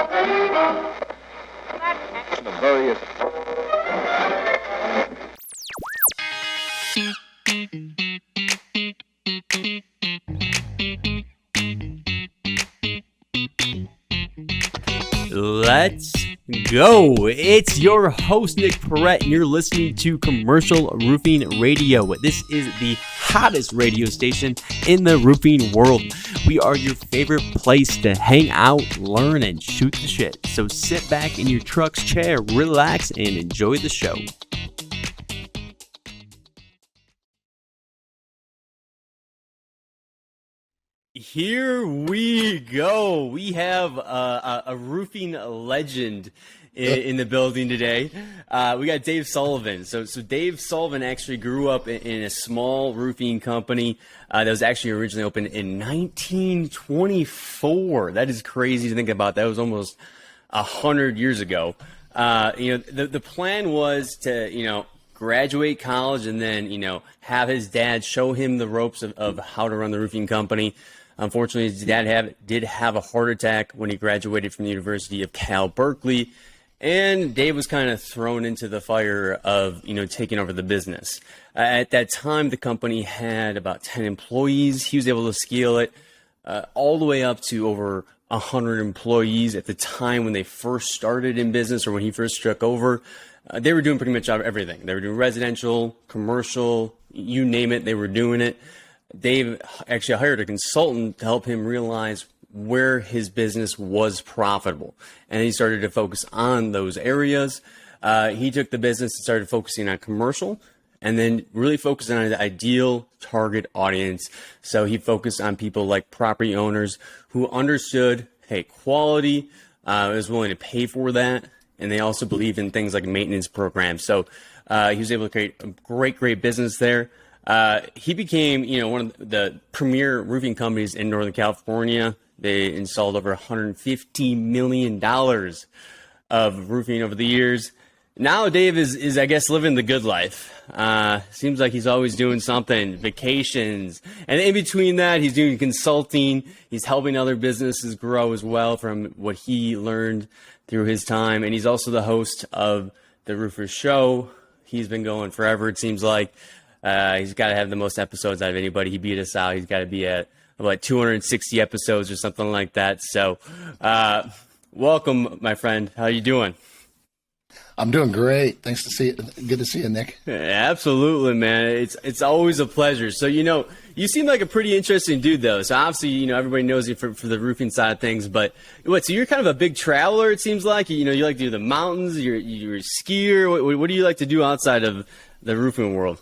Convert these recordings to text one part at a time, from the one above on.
Let's go. It's your host, Nick Perrette, and you're listening to Commercial Roofing Radio. This is the hottest radio station in the roofing world. We are your favorite place to hang out, learn, and shoot the shit. So sit back in your truck's chair, relax, and enjoy the show. Here we go. We have a roofing legend in the building today. We got Dave Sullivan. So Dave Sullivan actually grew up in a small roofing company that was actually originally opened in 1924. That is crazy to think about. That was almost 100 years ago. The plan was to, graduate college and then, have his dad show him the ropes of how to run the roofing company. Unfortunately, his dad did have a heart attack when he graduated from the University of Cal Berkeley, and Dave was kind of thrown into the fire of, taking over the business. At that time, the company had about 10 employees. He was able to scale it all the way up to over 100 employees at the time when they first started in business or when he first took over. They were doing pretty much everything. They were doing residential, commercial, you name it, they were doing it. Dave actually hired a consultant to help him realize where his business was profitable. And he started to focus on those areas. He took the business and started focusing on commercial and then really focusing on the ideal target audience. So he focused on people like property owners who understood, quality, was willing to pay for that. And they also believe in things like maintenance programs. So he was able to create a great business there. He became, one of the premier roofing companies in Northern California. They installed over $150 million of roofing over the years. Now Dave is I guess, living the good life. Seems like he's always doing something, vacations. And in between that, he's doing consulting. He's helping other businesses grow as well from what he learned through his time. And he's also the host of the Roofers Show. He's been going forever, it seems like. He's got to have the most episodes out of anybody. He beat us out. He's got to be at about 260 episodes or something like that. So welcome, my friend. How you doing? I'm doing great. Thanks to see you. Good to see you, Nick. Absolutely, man. It's always a pleasure. So, you seem like a pretty interesting dude, though. So, obviously, everybody knows you for the roofing side of things. But so you're kind of a big traveler, it seems like. You like to do the mountains. You're a skier. What do you like to do outside of the roofing world?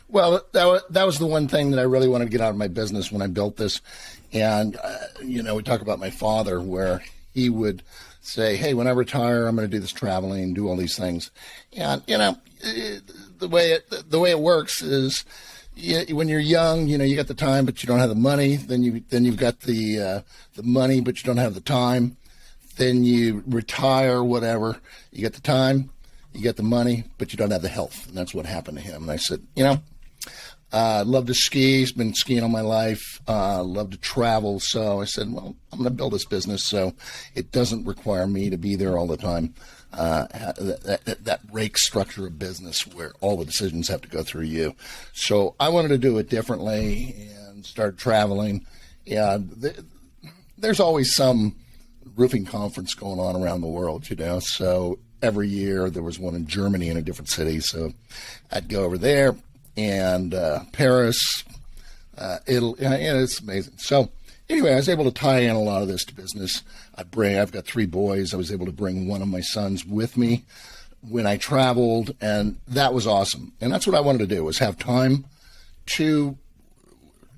Well, that was the one thing that I really wanted to get out of my business when I built this. And, we talk about my father where he would say, hey, when I retire, I'm going to do this traveling, do all these things. And, the way it works is when you're young, you got the time, but you don't have the money. Then you've got the money, but you don't have the time. Then you retire, whatever. You get the time, you get the money, but you don't have the health. And that's what happened to him. And I said, I love to ski. He's been skiing all my life. Love to travel. So I said, well, I'm going to build this business so it doesn't require me to be there all the time. That rake structure of business where all the decisions have to go through you. So I wanted to do it differently and start traveling. And there's always some roofing conference going on around the world, So every year there was one in Germany in a different city. So I'd go over there. And Paris, Italy, it's amazing. So anyway, I was able to tie in a lot of this to business. I've got 3 boys. I was able to bring one of my sons with me when I traveled, and that was awesome. And that's what I wanted to do, was have time to,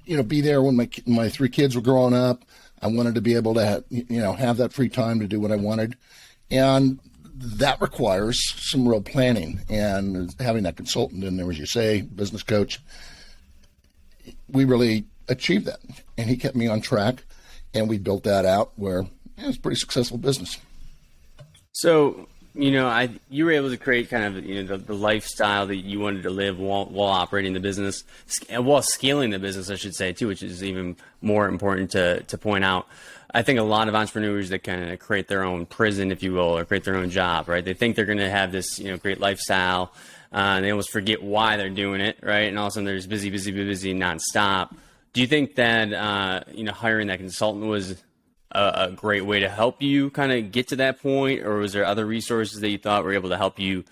be there when my 3 kids were growing up. I wanted to be able to, have that free time to do what I wanted. And that requires some real planning, and having that consultant in there, as you say, business coach, we really achieved that. And he kept me on track, and we built that out where it was a pretty successful business. So You were able to create kind of, the lifestyle that you wanted to live while operating the business, while scaling the business, I should say, too, which is even more important to point out. I think a lot of entrepreneurs that kind of create their own prison, if you will, or create their own job, right? They think they're going to have this, great lifestyle, and they almost forget why they're doing it, right? And all of a sudden they're just busy nonstop. Do you think that, hiring that consultant was a great way to help you kind of get to that point, or was there other resources that you thought were able to help you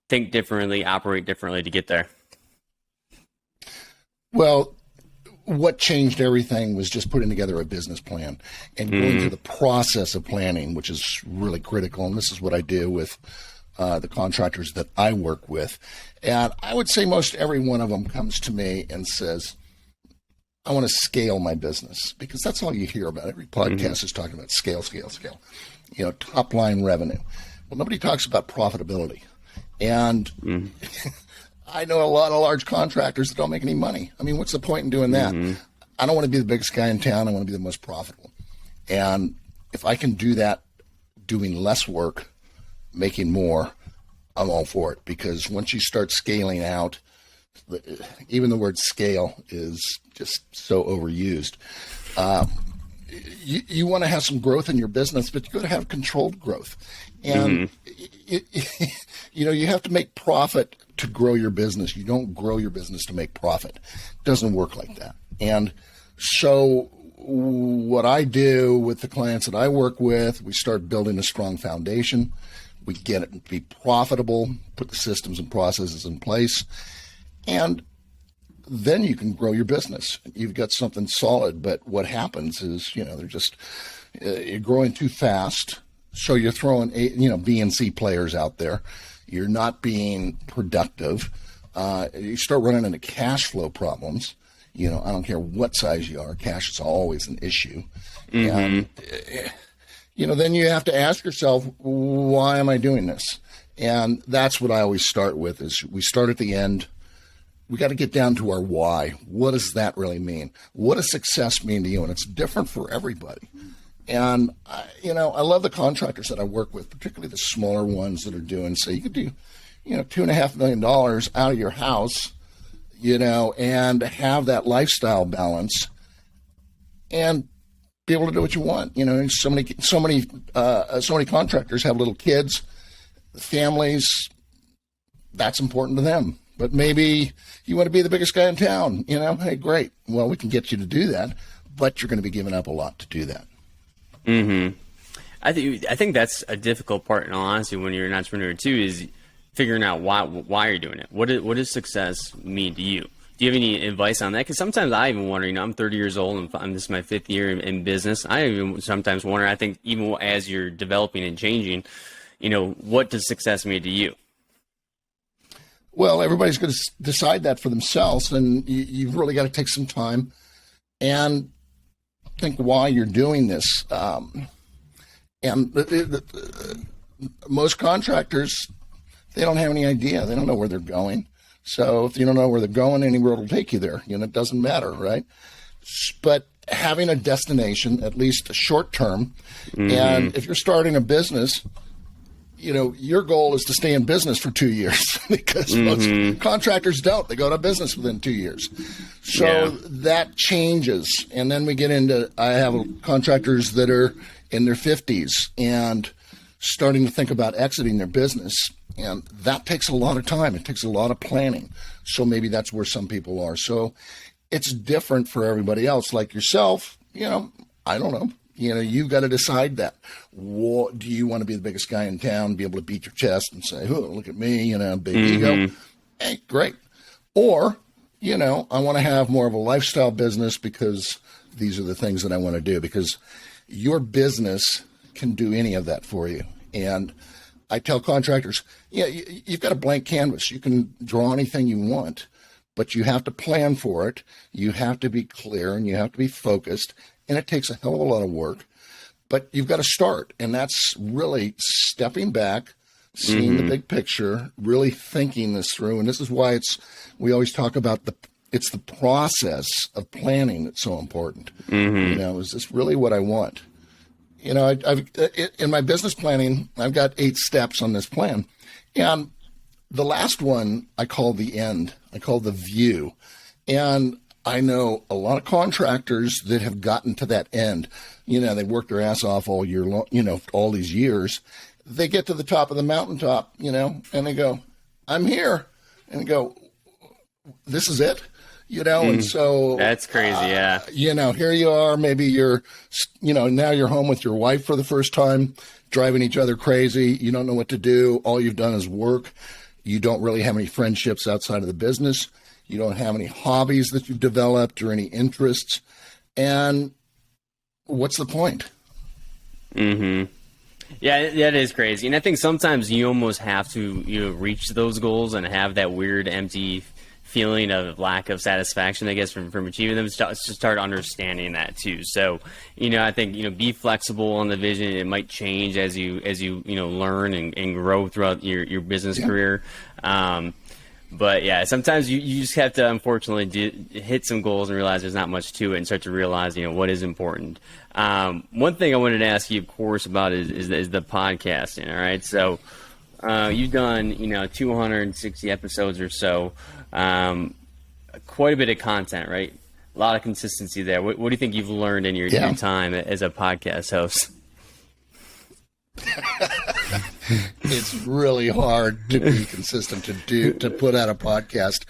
think differently, operate differently to get there? Well, what changed everything was just putting together a business plan and going through the process of planning, which is really critical. And this is what I do with the contractors that I work with. And I would say most every one of them comes to me and says, I want to scale my business, because that's all you hear about. Every podcast is talking about scale, top line revenue. Well, nobody talks about profitability. And I know a lot of large contractors that don't make any money. I mean, what's the point in doing that? I don't want to be the biggest guy in town. I want to be the most profitable. And if I can do that, doing less work, making more, I'm all for it. Because once you start scaling out, even the word scale is just so overused. You want to have some growth in your business, but you got to have controlled growth. And, you have to make profit to grow your business. You don't grow your business to make profit. It doesn't work like that. And so what I do with the clients that I work with, we start building a strong foundation. We get it to be profitable, put the systems and processes in place, and then you can grow your business. You've got something solid. But what happens is, they're just, you're growing too fast. So you're throwing, B and C players out there. You're not being productive. You start running into cash flow problems. I don't care what size you are. Cash is always an issue. And, then you have to ask yourself, why am I doing this? And that's what I always start with, is we start at the end. We got to get down to our why. What does that really mean? What does success mean to you? And it's different for everybody. And, I love the contractors that I work with, particularly the smaller ones that are doing, so you could do, $2.5 million out of your house, and have that lifestyle balance and be able to do what you want. So many contractors have little kids, families. That's important to them. But maybe you want to be the biggest guy in town, hey, great. Well, we can get you to do that, but you're going to be giving up a lot to do that. I think that's a difficult part, in all honesty, when you're an entrepreneur too, is figuring out why you're doing it. What does success mean to you? Do you have any advice on that? Because sometimes I even wonder, I'm 30 years old and this is my 5th year in business. I even sometimes wonder, I think even as you're developing and changing, what does success mean to you? Well, everybody's going to decide that for themselves, and you've really got to take some time and think why you're doing this. Most contractors, they don't have any idea. They don't know where they're going. So if you don't know where they're going, any road will take you there. It doesn't matter, right? But having a destination, at least short term, and if you're starting a business, your goal is to stay in business for 2 years, because most contractors don't. They go to business within 2 years. So that changes. And then we get into, I have contractors that are in their 50s and starting to think about exiting their business. And that takes a lot of time. It takes a lot of planning. So maybe that's where some people are. So it's different for everybody else. Like yourself, I don't know. You've got to decide that. What, do you want to be the biggest guy in town, be able to beat your chest and say, oh, look at me, big ego? Hey, great. Or, I want to have more of a lifestyle business, because these are the things that I want to do, because your business can do any of that for you. And I tell contractors, you've got a blank canvas. You can draw anything you want, but you have to plan for it. You have to be clear, and you have to be focused. And it takes a hell of a lot of work, but you've got to start. And that's really stepping back, seeing the big picture, really thinking this through. And this is why we always talk about it's the process of planning that's so important. Is this really what I want? I've in my business planning, I've got 8 steps on this plan. And the last one I call the end. I call the view. And I know a lot of contractors that have gotten to that end. They work their ass off all year long, all these years. They get to the top of the mountaintop, and they go, I'm here. And they go, this is it? And so that's crazy. Yeah. Here you are, maybe you're, now you're home with your wife for the first time, driving each other crazy. You don't know what to do. All you've done is work. You don't really have any friendships outside of the business. You don't have any hobbies that you've developed or any interests. And what's the point? Mm-hmm. Yeah, that is crazy. And I think sometimes you almost have to, reach those goals and have that weird empty feeling of lack of satisfaction, I guess, from achieving them, to start understanding that too. So, I think, be flexible on the vision. It might change as you learn and grow throughout your business career. But yeah, sometimes you just have to, unfortunately, hit some goals and realize there's not much to it, and start to realize, what is important. One thing I wanted to ask you, of course, about is the podcasting. All right. So, you've done, 260 episodes or so. Quite a bit of content, right? A lot of consistency there. What do you think you've learned in your time as a podcast host? It's really hard to be consistent, to put out a podcast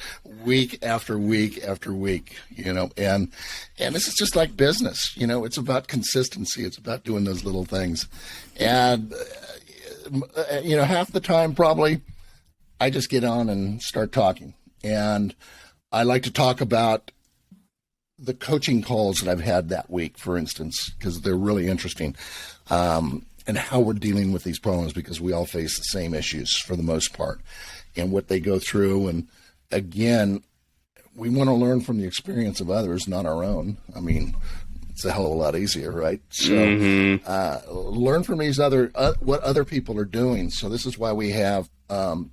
week after week after week, and this is just like business, it's about consistency. It's about doing those little things. And, half the time probably I just get on and start talking. And I like to talk about the coaching calls that I've had that week, for instance, because they're really interesting, and how we're dealing with these problems, because we all face the same issues for the most part, and what they go through. And again, we want to learn from the experience of others, not our own. I mean, it's a hell of a lot easier, right? So learn from these what other people are doing. So this is why we have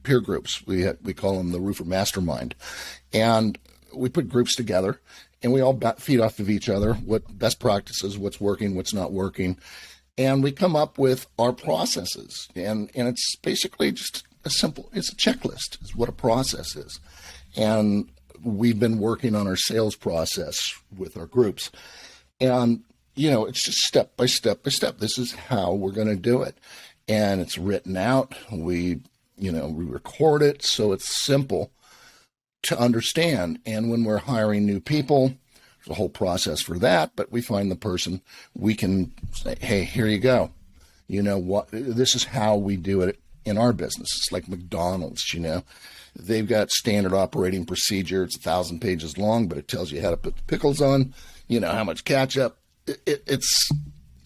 peer groups. We call them the Roofer Mastermind, and we put groups together, and we all feed off of each other, what best practices, what's working, what's not working, and we come up with our processes. And it's basically just it's a checklist is what a process is. And we've been working on our sales process with our groups. And, it's just step by step by step. This is how we're going to do it. And it's written out. We record it, so it's simple to understand. And when we're hiring new people, there's a whole process for that. But we find the person, we can say, hey, here you go. This is how we do it in our business. It's like McDonald's, They've got standard operating procedure. It's 1,000 pages long, but it tells you how to put the pickles on, how much ketchup. It's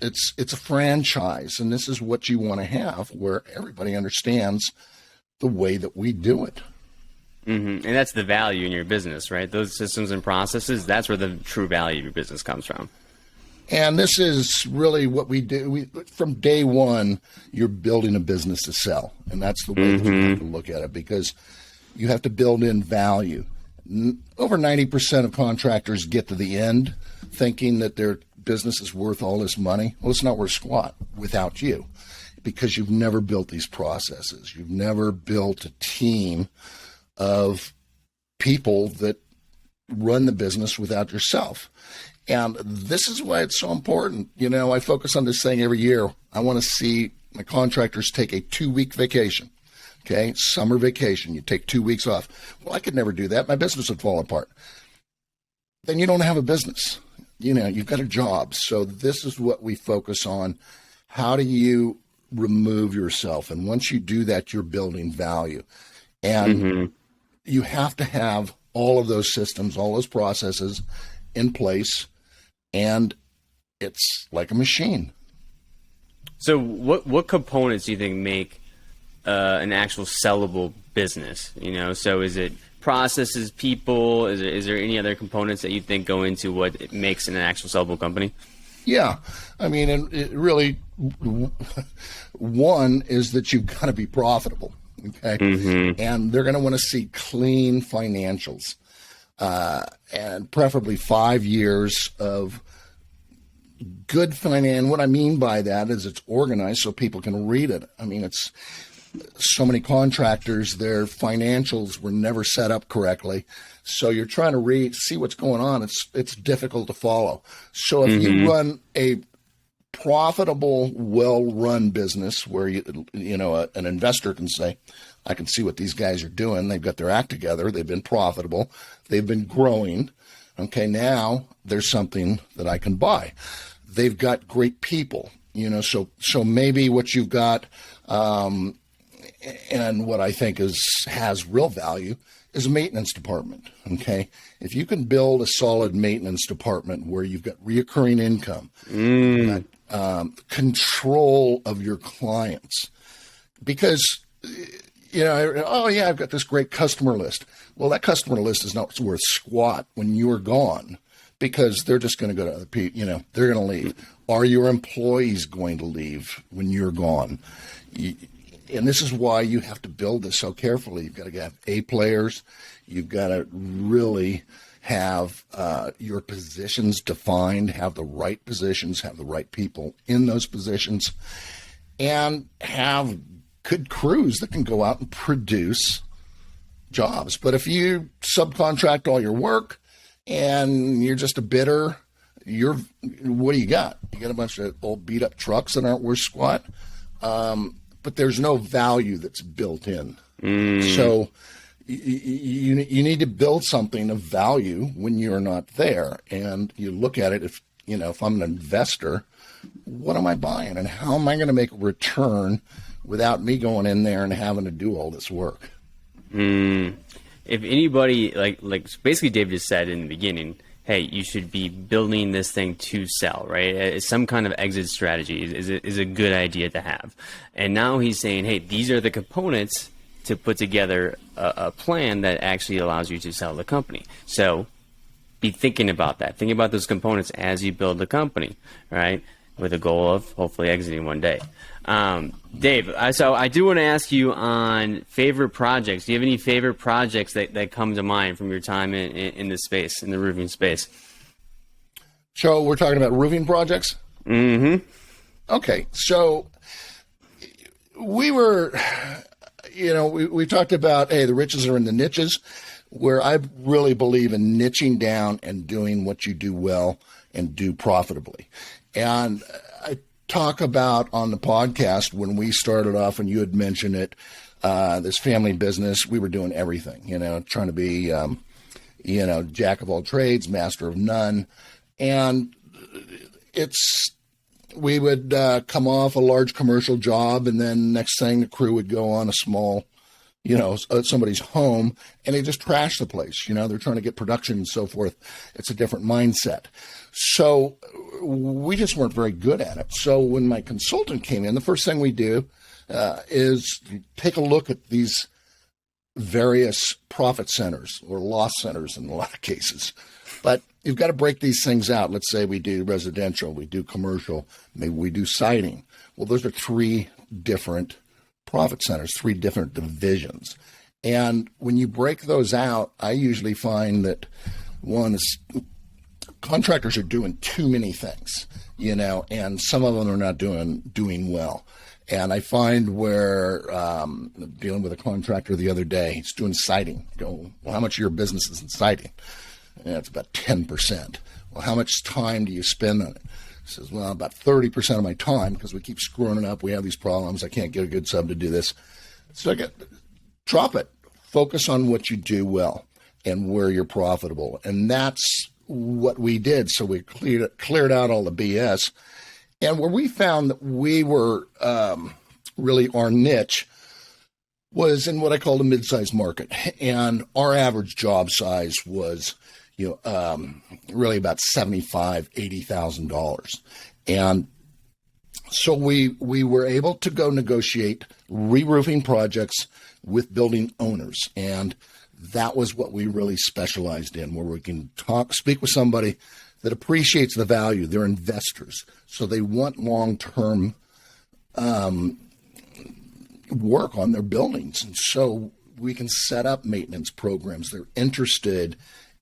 a franchise, and this is what you want to have, where everybody understands the way that we do it. Mm-hmm. And that's the value in your business, right? Those systems and processes, that's where the true value of your business comes from. And this is really what we do. From day one, you're building a business to sell. And that's the way that you have to look at it, because you have to build in value. Over 90% of contractors get to the end thinking that their business is worth all this money. Well, it's not worth squat without you, because you've never built these processes. You've never built a team of people that run the business without yourself. And this is why it's so important. I focus on this thing every year. I want to see my contractors take a 2-week vacation. Okay, summer vacation. You take 2 weeks off. Well, I could never do that. My business would fall apart. Then you don't have a business. You've got a job. So this is what we focus on. How do you remove yourself? And once you do that, you're building value. And you have to have all of those systems, all those processes in place. And it's like a machine. So what components do you think make an actual sellable business? So is it processes, people? Is there any other components that you think go into what it makes an actual sellable company? Yeah. I mean, it really, one is that you've got to be profitable. Okay. And they're going to want to see clean financials, and preferably 5 years of good finance. What I mean by that is it's organized so people can read it. I mean, it's so many contractors, their financials were never set up correctly. So you're trying to see what's going on. It's difficult to follow. So if you run a profitable, well-run business where an investor can say, I can see what these guys are doing. They've got their act together. They've been profitable. They've been growing. Okay, now there's something that I can buy. They've got great people, so maybe what you've got, and what I think has real value is a maintenance department. Okay, if you can build a solid maintenance department where you've got reoccurring income, you've got, control of your clients, because I've got this great customer list. Well, that customer list is not worth squat when you're gone, because they're just going to go to other people. They're going to leave. Are your employees going to leave when you're gone? And this is why you have to build this so carefully. You've got to have A players. You've got to really have your positions defined, have the right positions, have the right people in those positions, and have good crews that can go out and produce jobs. But if you subcontract all your work and you're just a bidder, what do you got? You got a bunch of old beat up trucks that aren't worth squat. But there's no value that's built in. So you need to build something of value when you're not there. And you look at it, if I'm an investor, what am I buying and how am I going to make a return without me going in there and having to do all this work? If anybody, like basically Dave just said in the beginning, hey, you should be building this thing to sell, right? Some kind of exit strategy is a good idea to have. And now he's saying, hey, these are the components to put together a plan that actually allows you to sell the company. So be thinking about that. Think about those components as you build the company, right? With a goal of hopefully exiting one day. Dave, so I do want to ask you on favorite projects. Do you have any favorite projects that come to mind from your time in this space, in the roofing space? So we're talking about roofing projects? Mm-hmm. Okay. So we were, we talked about, hey, the riches are in the niches, where I really believe in niching down and doing what you do well and do profitably. And I talk about on the podcast when we started off, and you had mentioned it, this family business, we were doing everything, trying to be, jack of all trades, master of none. And we would come off a large commercial job, and then next thing the crew would go on a small, somebody's home, and they just trash the place. They're trying to get production and so forth. It's a different mindset. So we just weren't very good at it. So when my consultant came in, the first thing we do is take a look at these various profit centers or loss centers in a lot of cases. But you've got to break these things out. Let's say we do residential, we do commercial, maybe we do siding. Well, those are three different profit centers, three different divisions. And when you break those out, I usually find that one is contractors are doing too many things, and some of them are not doing well. And I find where dealing with a contractor the other day, he's doing siding. I go, well, how much of your business is in siding? And it's about 10%. Well, how much time do you spend on it? He says, well, about 30% of my time, because we keep screwing it up. We have these problems. I can't get a good sub to do this. So drop it. Focus on what you do well and where you're profitable. And that's what we did. So we cleared out all the BS. And where we found that we were really our niche was in what I call the mid-sized market. And our average job size was, really about $75,000, $80,000. And so we were able to go negotiate re-roofing projects with building owners. And that was what we really specialized in, where we can speak with somebody that appreciates the value. They're investors, so they want long-term work on their buildings. And so we can set up maintenance programs. They're interested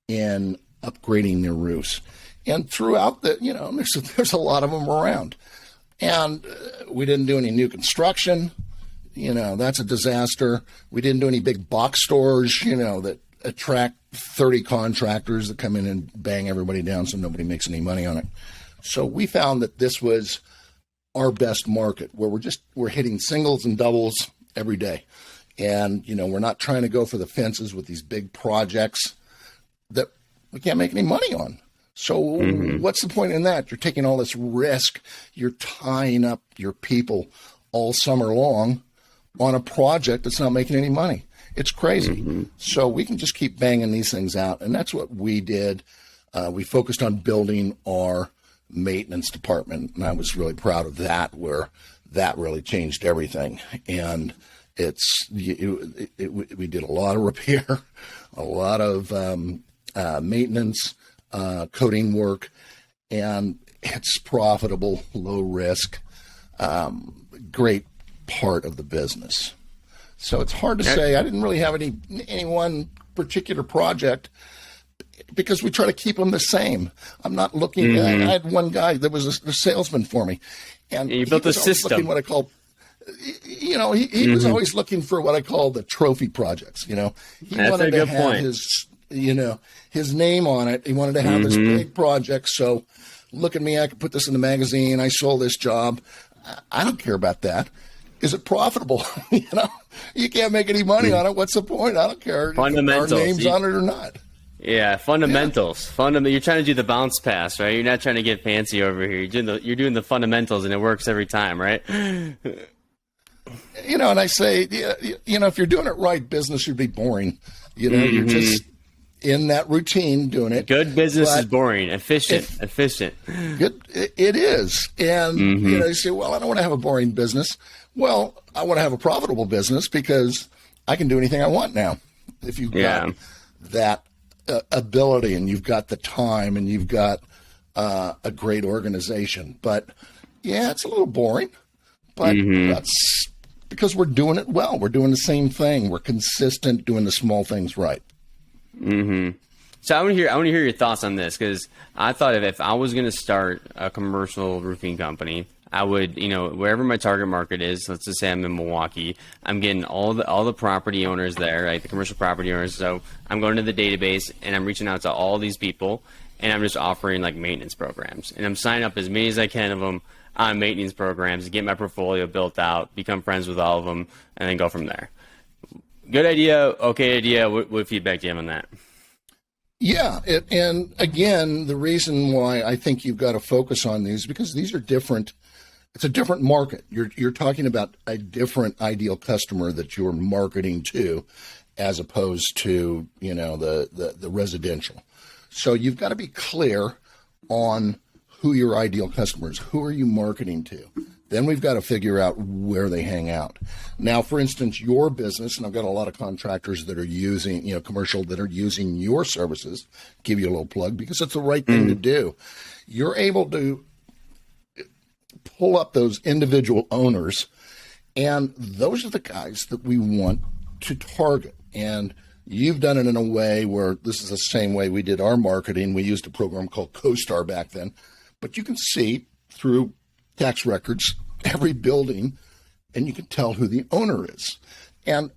in upgrading their roofs. And throughout there's a lot of them around. And we didn't do any new construction. That's a disaster. We didn't do any big box stores, that attract 30 contractors that come in and bang everybody down so nobody makes any money on it. So we found that this was our best market, where we're hitting singles and doubles every day. And, we're not trying to go for the fences with these big projects that we can't make any money on. So what's the point in that? You're taking all this risk. You're tying up your people all summer long on a project that's not making any money. It's crazy. So we can just keep banging these things out. And that's what we did. We focused on building our maintenance department. And I was really proud of that, where that really changed everything. And we did a lot of repair, a lot of maintenance, coating work, and it's profitable, low risk, great part of the business. So it's hard to say. I didn't really have any one particular project, because we try to keep them the same. I'm not looking at, I had one guy that was a salesman for me, and you built a system. What I call, he was always looking for what I call the trophy projects. He That's wanted a to good have point. his name on it. He wanted to have this big project. So look at me, I could put this in the magazine. I sold this job. I don't care about that. Is it profitable? You can't make any money on it. What's the point? I don't care Fundamentals. if our name's on it or not. Yeah, fundamentals. You're trying to do the bounce pass, right? You're not trying to get fancy over here. You're doing the fundamentals, and it works every time, right? And I say, if you're doing it right, business should be boring. You're just in that routine doing it. Good business is boring. Efficient. Good, it is. And, you say, well, I don't want to have a boring business. Well, I want to have a profitable business, because I can do anything I want now. If you've got that ability, and you've got the time, and you've got a great organization. But it's a little boring, but that's because we're doing it well. We're doing the same thing. We're consistent, doing the small things right. So I want to hear your thoughts on this, because I thought if I was going to start a commercial roofing company, I would, wherever my target market is, let's just say I'm in Milwaukee, I'm getting all the property owners there, right? The commercial property owners. So I'm going to the database, and I'm reaching out to all these people, and I'm just offering like maintenance programs, and I'm signing up as many as I can of them on maintenance programs to get my portfolio built out, become friends with all of them, and then go from there. Good idea. Okay idea. What feedback do you have on that? Yeah. And again, the reason why I think you've got to focus on these, because these are different. It's a different market. You're talking about a different ideal customer that you're marketing to, as opposed to, the residential. So you've got to be clear on who your ideal customer is. Who are you marketing to? Then we've got to figure out where they hang out. Now, for instance, your business, and I've got a lot of contractors that are using, commercial, that are using your services. Give you a little plug, because it's the right thing to do. You're able to pull up those individual owners, and those are the guys that we want to target. And you've done it in a way where this is the same way we did our marketing. We used a program called CoStar back then, but you can see through tax records every building, and you can tell who the owner is. And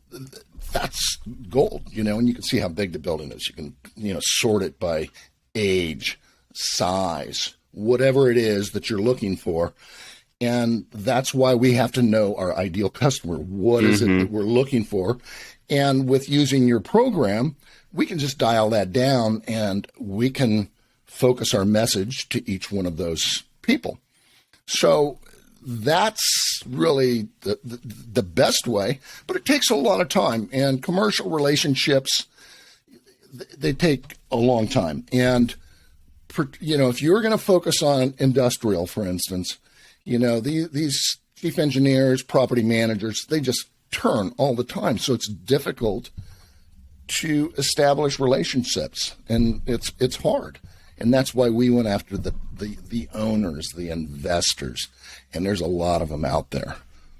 that's gold, and you can see how big the building is. You can, sort it by age, size, whatever it is that you're looking for. And that's why we have to know our ideal customer. What is it that we're looking for? And with using your program, we can just dial that down, and we can focus our message to each one of those people. So that's really the best way, but it takes a lot of time. And commercial relationships, they take a long time. And if you're going to focus on industrial, for instance, these chief engineers, property managers, they just turn all the time. So it's difficult to establish relationships, and it's hard. And that's why we went after the owners, the investors, and there's a lot of them out there.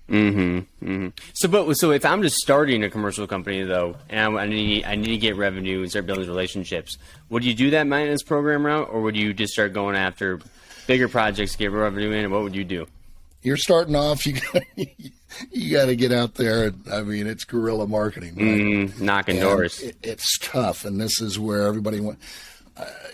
So if I'm just starting a commercial company though, and I need to get revenue and start building relationships, would you do that maintenance program route, or would you just start going after bigger projects to get revenue in? And what would you do? You're starting off, you got to get out there. I mean, it's guerrilla marketing, right? Knocking doors. It's tough, and this is where everybody wants.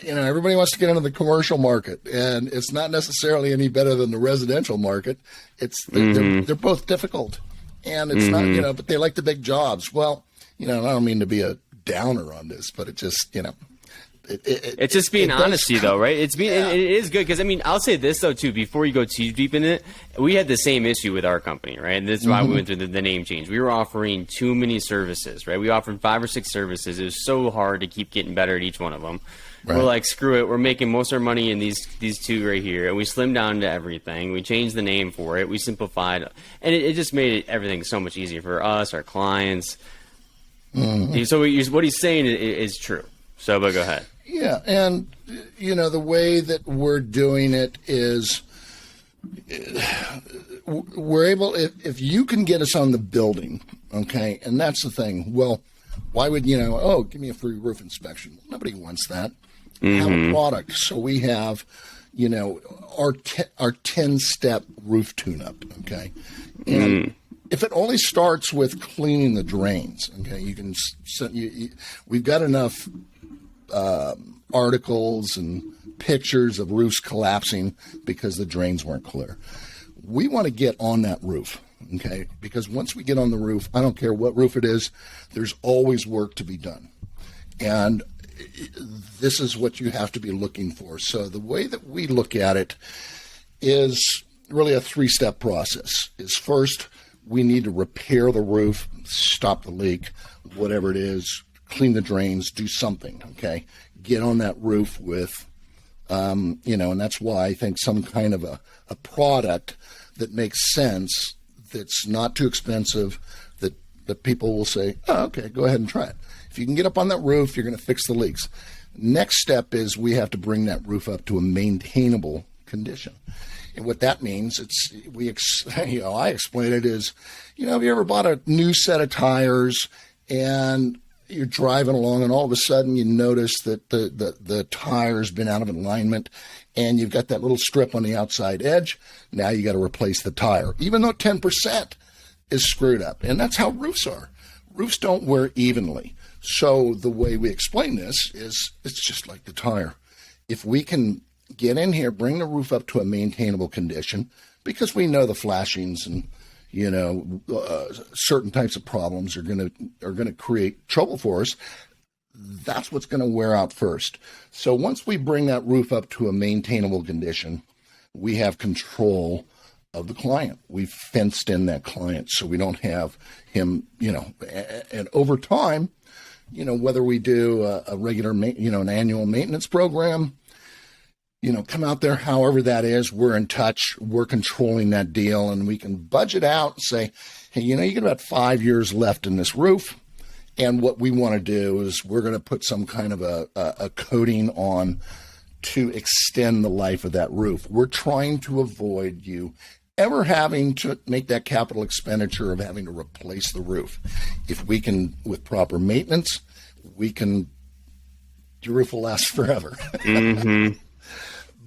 Everybody wants to get into the commercial market, and it's not necessarily any better than the residential market. They're both difficult, and it's not, but they like the big jobs. Well, I don't mean to be a downer on this, but it just, it's just being honesty, though, right? It is good because I'll say this though too. Before you go too deep in it, we had the same issue with our company, right? And this is why we went through the name change. We were offering too many services, right? We offered 5 or 6 services. It was so hard to keep getting better at each one of them. Right. We're like, screw it. We're making most of our money in these 2 right here, and we slimmed down to everything. We changed the name for it. We simplified, and it just made everything so much easier for us, our clients. So what he's saying is true. So, but go ahead. Yeah, and the way that we're doing it is we're able, if you can get us on the building, okay, and that's the thing. Well, why would give me a free roof inspection? Nobody wants that. Have a product. So we have, our 10-step roof tune-up, okay? And if it only starts with cleaning the drains, okay, we've got enough articles and pictures of roofs collapsing because the drains weren't clear. We want to get on that roof, okay? Because once we get on the roof, I don't care what roof it is, there's always work to be done. And this is what you have to be looking for. So the way that we look at it is really a 3-step process. Is first, we need to repair the roof, stop the leak, whatever it is, clean the drains, do something, okay? Get on that roof with, and that's why I think some kind of a product that makes sense, that's not too expensive, that people will say, oh, okay, go ahead and try it. If you can get up on that roof, you're going to fix the leaks. Next step is we have to bring that roof up to a maintainable condition. And what that means, I explain it as, have you ever bought a new set of tires and you're driving along and all of a sudden you notice that the tire's been out of alignment and you've got that little strip on the outside edge. Now you got to replace the tire, even though 10% is screwed up. And that's how roofs are. Roofs don't wear evenly. So the way we explain this is it's just like the tire. If we can get in here, bring the roof up to a maintainable condition, because we know the flashings and certain types of problems are going to create trouble for us. That's what's going to wear out first. So once we bring that roof up to a maintainable condition, we have control of the client. We've fenced in that client so we don't have him, and over time, whether we do a regular, an annual maintenance program, come out there, however that is, we're in touch, we're controlling that deal, and we can budget out and say, hey, you get about 5 years left in this roof. And what we want to do is we're going to put some kind of a coating on to extend the life of that roof. We're trying to avoid you ever having to make that capital expenditure of having to replace the roof. If we can, with proper maintenance, your roof will last forever.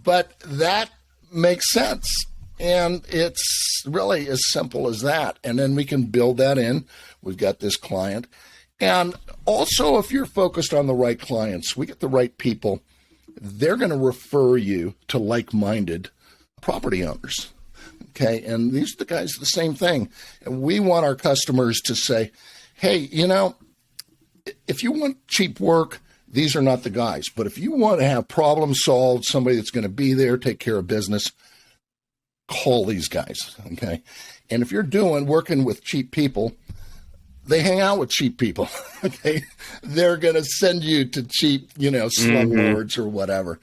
But that makes sense. And it's really as simple as that. And then we can build that in. We've got this client. And also, if you're focused on the right clients, we get the right people, they're going to refer you to like-minded property owners. Okay, and these are the guys, the same thing. And we want our customers to say, hey, if you want cheap work, these are not the guys. But if you want to have problems solved, somebody that's going to be there, take care of business, call these guys, okay? And if you're working with cheap people, they hang out with cheap people, okay? They're going to send you to cheap, slumlords or whatever.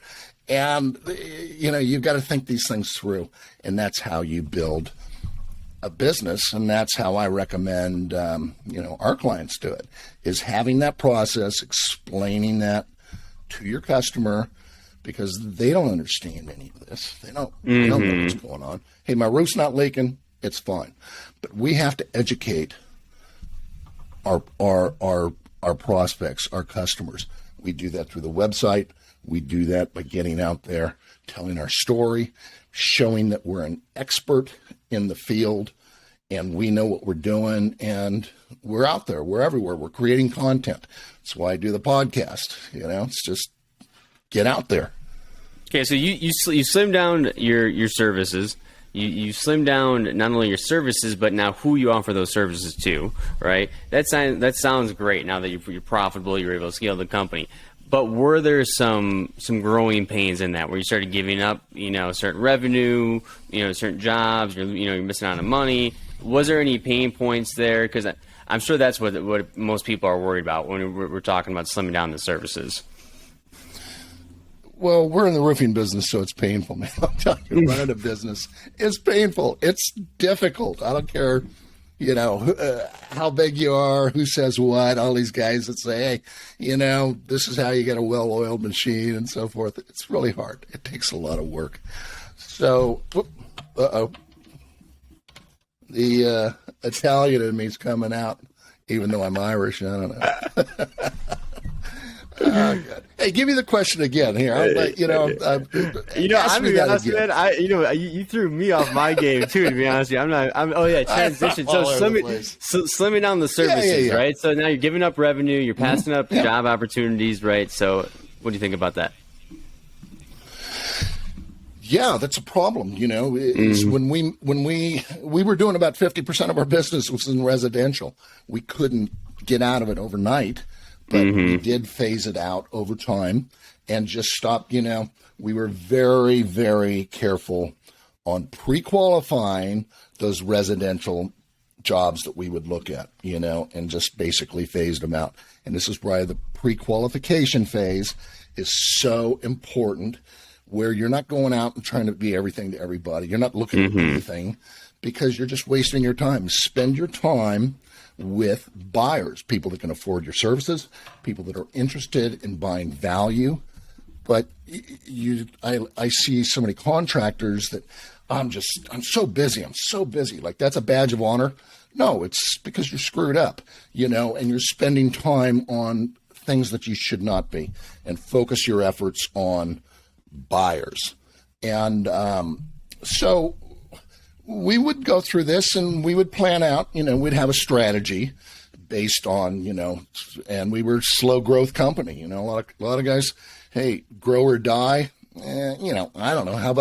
And, you've got to think these things through. And that's how you build a business. And that's how I recommend, our clients do it, is having that process, explaining that to your customer, because they don't understand any of this. They don't know what's going on. Hey, my roof's not leaking. It's fine. But we have to educate our prospects, our customers. We do that through the website. We do that by getting out there, telling our story, showing that we're an expert in the field and we know what we're doing, and we're out there. We're everywhere. We're creating content. That's why I do the podcast. It's just get out there. Okay, so you slim down your services. You slim down not only your services, but now who you offer those services to, right? That sounds great now that you're profitable, you're able to scale the company. But were there some growing pains in that where you started giving up, certain revenue, certain jobs, you're missing out on money? Was there any pain points there? Because I'm sure that's what most people are worried about when we're talking about slimming down the services. Well, we're in the roofing business, so it's painful, man. I'm telling you, running a business is painful. It's difficult. I don't care, how big you are, who says what, all these guys that say, hey, this is how you get a well-oiled machine and so forth. It's really hard. It takes a lot of work. So, the Italian in me is coming out, even though I'm Irish. I don't know. Oh, God. Hey, give me the question again here. I'm going to be honest, man. You threw me off my game too. To be honest with you, transition. So slimming down the services, right? So now you're giving up revenue, you're passing up job opportunities, right? So, what do you think about that? Yeah, that's a problem. Is when we were doing about 50% of our business was in residential. We couldn't get out of it overnight. But we did phase it out over time and just stopped. We were very, very careful on pre-qualifying those residential jobs that we would look at, and just basically phased them out. And this is why the pre-qualification phase is so important, where you're not going out and trying to be everything to everybody. You're not looking at anything, because you're just wasting your time. Spend your time with buyers, people that can afford your services, people that are interested in buying value. But I see so many contractors that I'm so busy. Like, that's a badge of honor. No, it's because you're screwed up, and you're spending time on things that you should not be, and focus your efforts on buyers. And so we would go through this and we would plan out, we'd have a strategy based on, and we were a slow growth company, a lot of guys, hey, grow or die. I don't know. How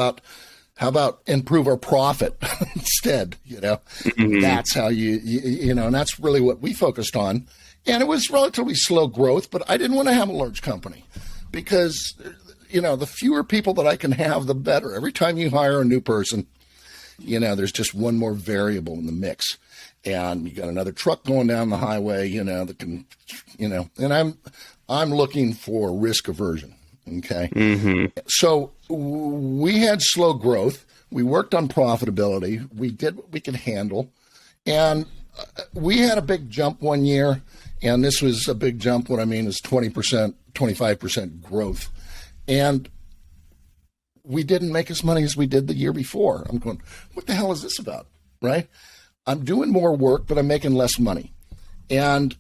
about improve our profit instead? That's how and that's really what we focused on. And it was relatively slow growth, but I didn't want to have a large company, because, the fewer people that I can have, the better. Every time you hire a new person, there's just one more variable in the mix, and you got another truck going down the highway, that can, and I'm looking for risk aversion. Okay. So we had slow growth. We worked on profitability. We did what we could handle, and we had a big jump one year, and this was a big jump. What I mean is 20%, 25% growth. And we didn't make as money as we did the year before. I'm going, what the hell is this about, right? I'm doing more work, but I'm making less money. And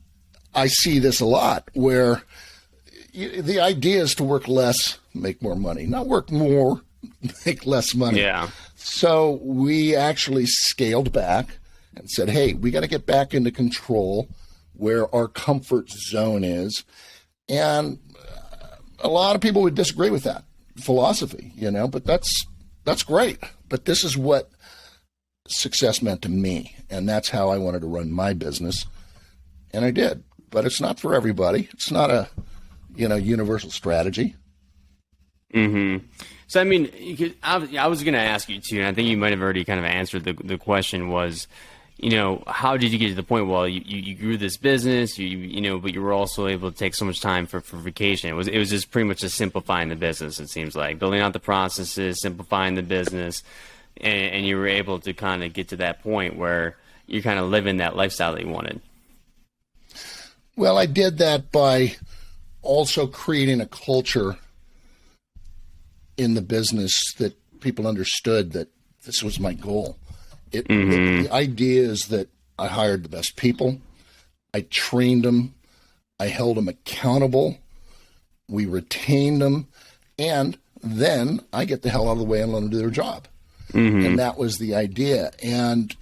I see this a lot, where the idea is to work less, make more money, not work more, make less money. Yeah. So we actually scaled back and said, hey, we got to get back into control where our comfort zone is. And a lot of people would disagree with that philosophy, but that's great. But this is what success meant to me, and that's how I wanted to run my business, and I did. But it's not for everybody. It's not a universal strategy. So I mean, I was going to ask you too, and I think you might have already kind of answered the question was, how did you get to the point? Well, you grew this business, but you were also able to take so much time for vacation. It was just pretty much just simplifying the business. It seems like building out the processes, simplifying the business, and you were able to kind of get to that point where you're kind of living that lifestyle that you wanted. Well, I did that by also creating a culture in the business that people understood that this was my goal. The idea is that I hired the best people. I trained them. I held them accountable. We retained them. And then I get the hell out of the way and let them do their job. And that was the idea. And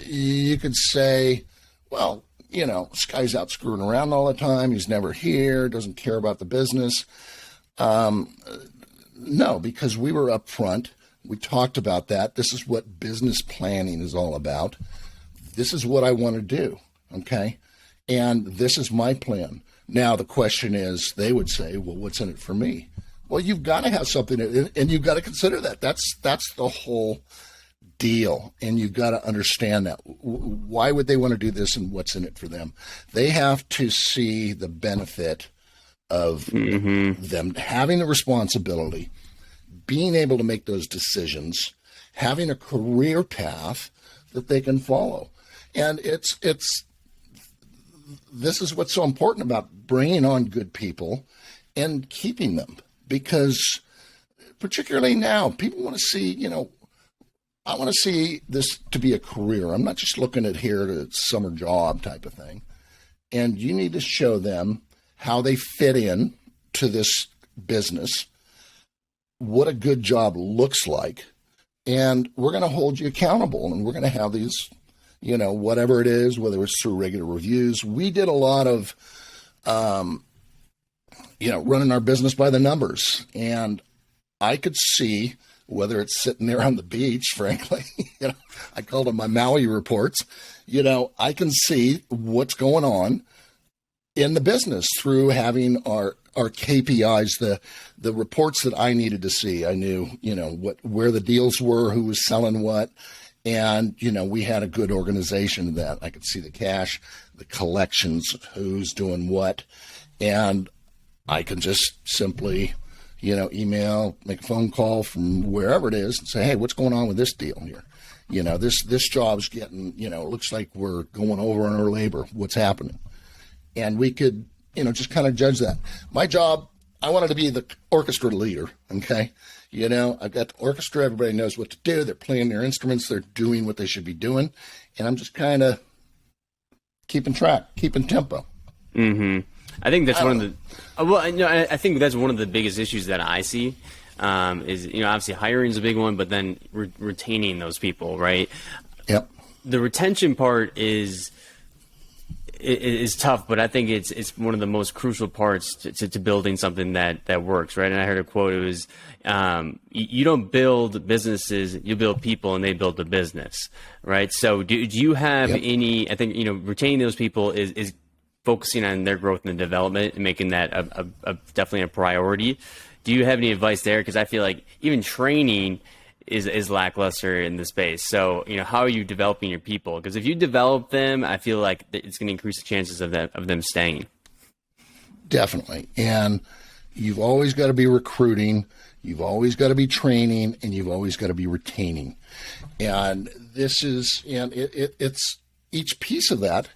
you could say, well, this guy's out screwing around all the time. He's never here, doesn't care about the business. No, because we were up front. We talked about that. This is what business planning is all about. This is what I want to do, okay? And this is my plan. Now, the question is, they would say, well, what's in it for me? Well, you've got to have something, and you've got to consider that. That's the whole deal, and you've got to understand that. Why would they want to do this, and what's in it for them? They have to see the benefit of them having the responsibility, being able to make those decisions, having a career path that they can follow. And this is what's so important about bringing on good people and keeping them, because particularly now, people want to see, I want to see this to be a career. I'm not just looking at here to summer job type of thing. And you need to show them how they fit in to this business, what a good job looks like, and we're going to hold you accountable, and we're going to have these, whatever it is, whether it's through regular reviews. We did a lot of, running our business by the numbers, and I could see, whether it's sitting there on the beach, frankly, I called them my Maui reports, I can see what's going on in the business through having our KPIs, the reports that I needed to see. I knew, where the deals were, who was selling what. And, we had a good organization that I could see the cash, the collections, who's doing what. And I can just simply, email, make a phone call from wherever it is and say, hey, what's going on with this deal here? This job's getting, looks like we're going over on our labor. What's happening? And we could, just kind of judge that. My job, I wanted to be the orchestra leader, okay? I've got the orchestra. Everybody knows what to do. They're playing their instruments. They're doing what they should be doing. And I'm just kind of keeping track, keeping tempo. I think that's one of the, I think that's one of the biggest issues that I see is, obviously hiring is a big one, but then retaining those people, right? Yep. The retention part is tough, but I think it's one of the most crucial parts to building something that works, right? And I heard a quote. It was, you don't build businesses, you build people, and they build the business, right? So do you have any? I think retaining those people is focusing on their growth and development and making that a definitely a priority. Do you have any advice there? Because I feel like even training is lackluster in the space. So, how are you developing your people? Because if you develop them, I feel like it's going to increase the chances of them staying. Definitely. And you've always got to be recruiting, you've always got to be training, and you've always got to be retaining. And it's each piece of that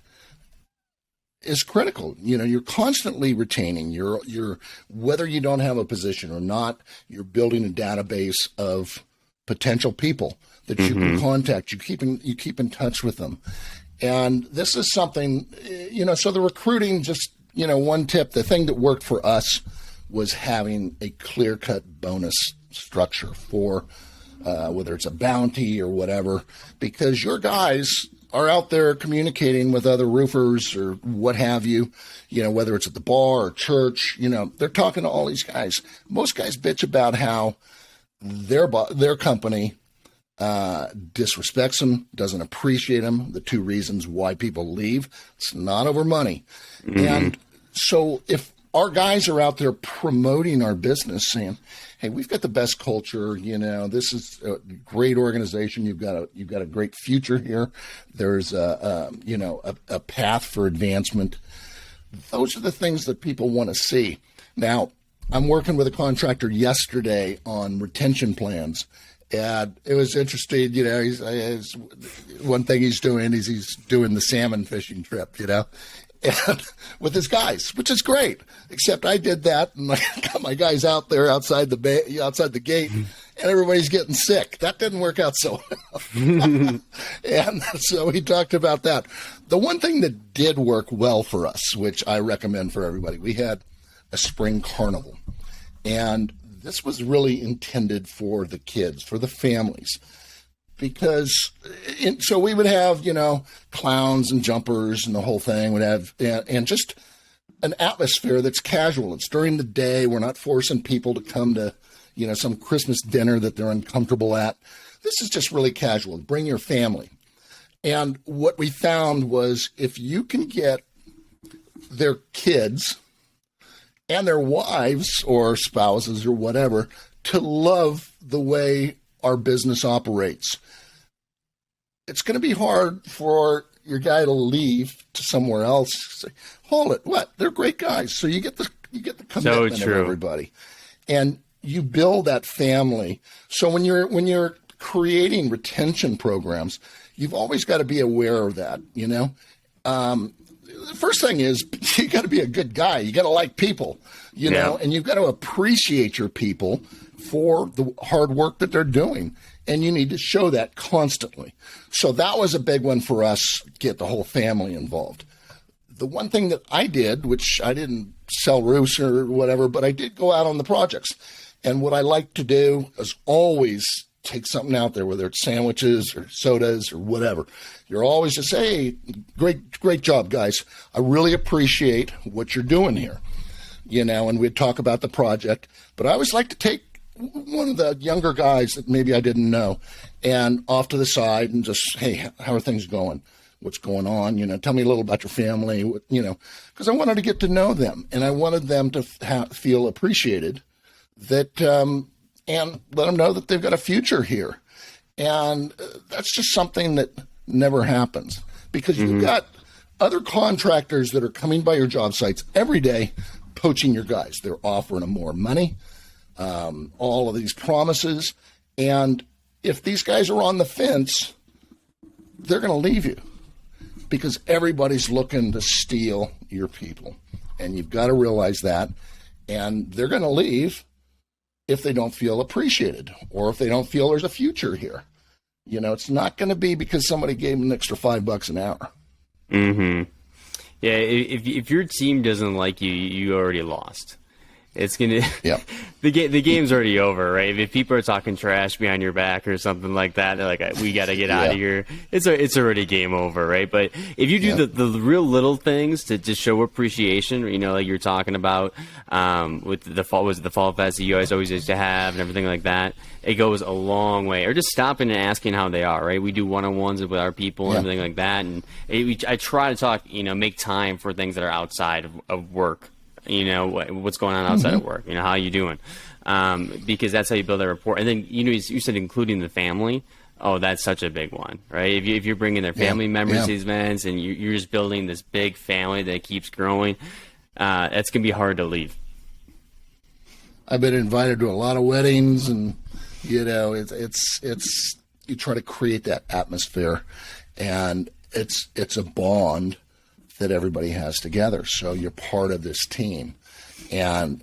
is critical. You're constantly retaining. You're whether you don't have a position or not, you're building a database of potential people that you can contact. You keep in touch with them. And this is something, so the recruiting, just, one tip, the thing that worked for us was having a clear-cut bonus structure for whether it's a bounty or whatever, because your guys are out there communicating with other roofers or what have you, whether it's at the bar or church, they're talking to all these guys. Most guys bitch about how their company disrespects them, doesn't appreciate them, the two reasons why people leave. It's not over money. And so if our guys are out there promoting our business, saying, hey, we've got the best culture, this is a great organization, you've got a great future here, there's a path for advancement. Those are the things that people want to see. Now, I'm working with a contractor yesterday on retention plans, and it was interesting. One thing he's doing is he's doing the salmon fishing trip, and with his guys, which is great. Except I did that, and I got my guys out there outside the gate, and everybody's getting sick. That didn't work out so well. And so he talked about that. The one thing that did work well for us, which I recommend for everybody, we had a spring carnival, and this was really intended for the kids, for the families. Because, so we would have, clowns and jumpers and the whole thing. Would have, and just an atmosphere that's casual. It's during the day. We're not forcing people to come to, some Christmas dinner that they're uncomfortable at. This is just really casual. Bring your family. And what we found was if you can get their kids and their wives or spouses or whatever to love the way our business operates, it's going to be hard for your guy to leave to somewhere else. Say, hold it, what? They're great guys. So you get the commitment of everybody, and you build that family. So when you're creating retention programs, you've always got to be aware of that. The first thing is you got to be a good guy. You got to like people, and you've got to appreciate your people for the hard work that they're doing. And you need to show that constantly. So that was a big one for us, get the whole family involved. The one thing that I did, which I didn't sell roofs or whatever, but I did go out on the projects. And what I like to do is always take something out there, whether it's sandwiches or sodas or whatever. You're always just, hey, great job, guys. I really appreciate what you're doing here. And we'd talk about the project. But I always like to take one of the younger guys that maybe I didn't know and off to the side and just, hey, how are things going? What's going on? Tell me a little about your family, because I wanted to get to know them and I wanted them to feel appreciated that, and let them know that they've got a future here. And that's just something that never happens because you've got other contractors that are coming by your job sites every day, poaching your guys. They're offering them more money. All of these promises. And if these guys are on the fence, they're going to leave you because everybody's looking to steal your people. And you've got to realize that. And they're going to leave if they don't feel appreciated or if they don't feel there's a future here. It's not going to be because somebody gave them an extra $5 an hour. Mm-hmm. Yeah. If your team doesn't like you, you already lost. It's gonna. Yep. The game's already over, right? If people are talking trash behind your back or something like that, they're like, "We got to get out of here." It's already game over, right? But if you do the real little things to just show appreciation, like you're talking about with the fall fest that you guys always used to have and everything like that, it goes a long way. Or just stopping and asking how they are, right? We do one-on-ones with our people and everything like that, and I try to talk, make time for things that are outside of work. What's going on outside of work, how you doing? Because that's how you build that rapport. And then, you said including the family. Oh, that's such a big one, right? If you're bringing their family members to these events and you're just building this big family that keeps growing, that's going to be hard to leave. I've been invited to a lot of weddings and, it's you try to create that atmosphere and it's a bond that everybody has together. So you're part of this team, and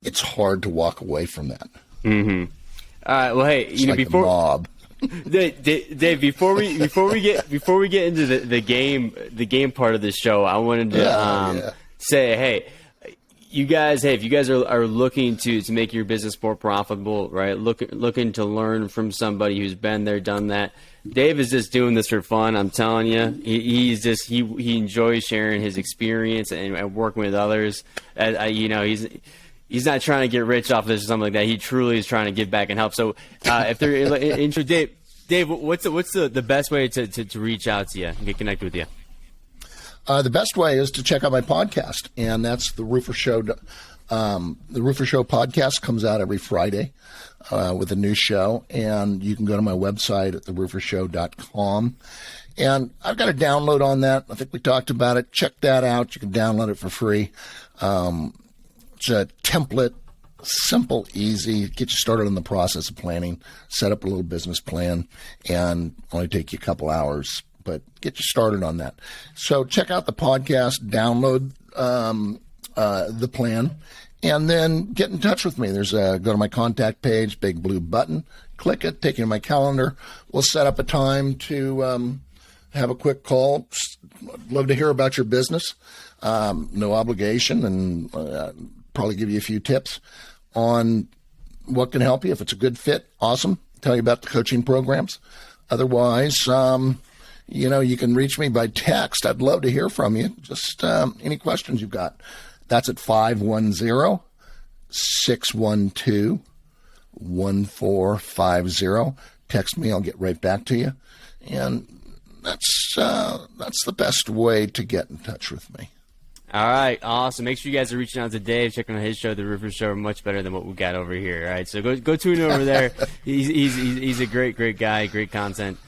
it's hard to walk away from that. Mm-hmm. Well, hey, it's like before mob. Dave, before we get into the game part of the show, I wanted to say, hey, if you guys are looking to make your business more profitable, right? Looking to learn from somebody who's been there, done that. Dave is just doing this for fun. I'm telling you, he enjoys sharing his experience and working with others. He's not trying to get rich off this or something like that. He truly is trying to give back and help. So, if they're interested, Dave, what's the best way to reach out to you and get connected with you? The best way is to check out my podcast, and that's the Roofer Show. The Roofer Show podcast comes out every Friday with a new show, and you can go to my website at theroofershow.com. And I've got a download on that. I think we talked about it. Check that out. You can download it for free. It's a template, simple, easy, get you started in the process of planning, set up a little business plan, and only take you a couple hours. but get you started on that. So check out the podcast, download the plan, and then get in touch with me. Go to my contact page, big blue button, click it, take you to my calendar. We'll set up a time to have a quick call. I'd love to hear about your business. No obligation, and probably give you a few tips on what can help you. If it's a good fit, awesome. Tell you about the coaching programs. Otherwise, you can reach me by text. I'd love to hear from you. Just any questions you've got. That's at 510-612-1450. Text me. I'll get right back to you. And that's the best way to get in touch with me. All right, awesome. Make sure you guys are reaching out to Dave, checking out his show, The Roofer Show, much better than what we got over here. All right, so go tune over there. He's a great guy, great content.